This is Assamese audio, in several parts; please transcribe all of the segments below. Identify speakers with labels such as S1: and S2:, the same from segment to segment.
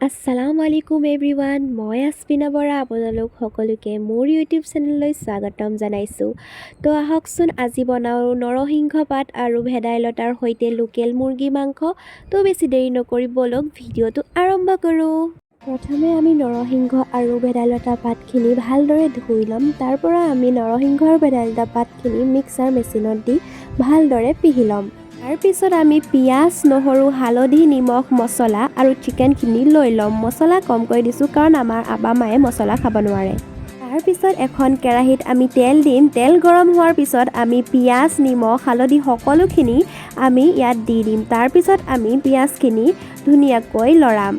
S1: আসসালামু আলাইকুম এভৰিৱান মই আছপিনা বৰা আপোনালোক সকলোকে মোৰ ইউটিউব চেনেললৈ স্বাগতম জনাইছোঁ তো আহকচোন আজি বনাওঁ নৰসিংহ পাত আৰু ভেদাইলতাৰ সৈতে লোকেল মুৰ্গী মাংস তো বেছি দেৰি নকৰি বলক ভিডিঅ'টো আৰম্ভ কৰোঁ প্ৰথমে আমি নৰসিংহ আৰু ভেদাইলতা পাতখিনি ভালদৰে ধুই ল'ম তাৰ পৰা আমি নৰসিংহ আৰু ভেদাইলতা পাতখিনি মিক্সাৰ মেচিনত দি ভালদৰে পিহি ল'ম তাৰপিছত আমি পিঁয়াজ নহৰু হালধি নিমখ মছলা আৰু চিকেনখিনি লৈ ল'ম মছলা কমকৈ দিছোঁ কাৰণ আমাৰ আবা মায়ে মছলা খাব নোৱাৰে তাৰপিছত এখন কেৰাহীত আমি তেল দিম তেল গৰম হোৱাৰ পিছত আমি পিঁয়াজ নিমখ হালধি সকলোখিনি আমি ইয়াত দি দিম তাৰপিছত আমি পিঁয়াজখিনি ধুনীয়াকৈ লৰাম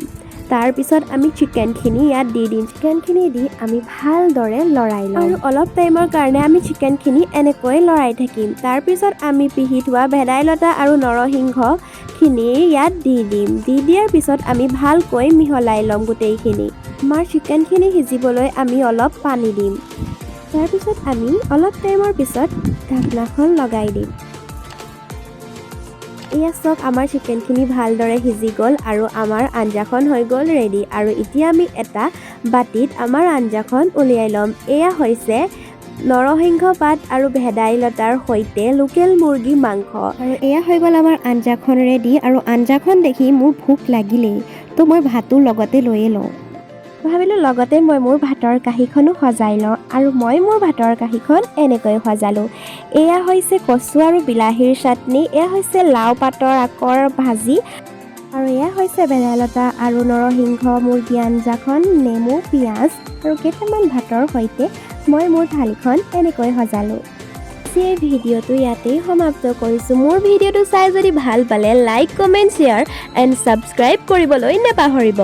S1: তাৰপিছত আমি চিকেনখিনি ইয়াত দি দিম চিকেনখিনি দি আমি ভালদৰে লৰাই ল'ম আৰু অলপ টাইমৰ কাৰণে আমি চিকেনখিনি এনেকৈ লৰাই থাকিম তাৰপিছত আমি পিহি থোৱা ভেদাইলতা আৰু নৰসিংহখিনি ইয়াত দি দিম দি দিয়াৰ পিছত আমি ভালকৈ মিহলাই ল'ম গোটেইখিনি আমাৰ চিকেনখিনি সিজিবলৈ আমি অলপ পানী দিম তাৰপিছত আমি অলপ টাইমৰ পিছত ঢাকনাখন লগাই দিম এয়া চাওক আমাৰ চিকেনখিনি ভালদৰে সিজি গ'ল আৰু আমাৰ আঞ্জাখন হৈ গ'ল ৰেডি আৰু এতিয়া আমি এটা বাটিত আমাৰ আঞ্জাখন উলিয়াই ল'ম এয়া হৈছে নৰসিংহ পাত আৰু ভেদাইলতাৰ সৈতে লোকেল মুৰ্গী মাংস আৰু এয়া হৈ গ'ল আমাৰ আঞ্জাখন ৰেডি আৰু আঞ্জাখন দেখি মোৰ ভোক লাগিলেই তো মই ভাতো লগতে লৈয়ে লওঁ ভাবিলোঁ লগতে মই মোৰ ভাতৰ কাঁহীখনো সজাই লওঁ আৰু মই মোৰ ভাতৰ কাঁহীখন এনেকৈ সজালোঁ এয়া হৈছে কচু আৰু বিলাহীৰ চাটনি এয়া হৈছে লাও পাতৰ আকৰ ভাজি আৰু এয়া হৈছে ভেদাইলতা আৰু নৰসিংহ মুৰ্গী আঞ্জাখন নেমু পিঁয়াজ আৰু কেইটামান ভাতৰ সৈতে মই মোৰ থালিখন এনেকৈ সজালোঁ এই ভিডিঅ'টো ইয়াতেই সমাপ্ত কৰিছোঁ মোৰ ভিডিঅ'টো চাই যদি ভাল পালে like comment share and subscribe কৰিবলৈ নাপাহৰিব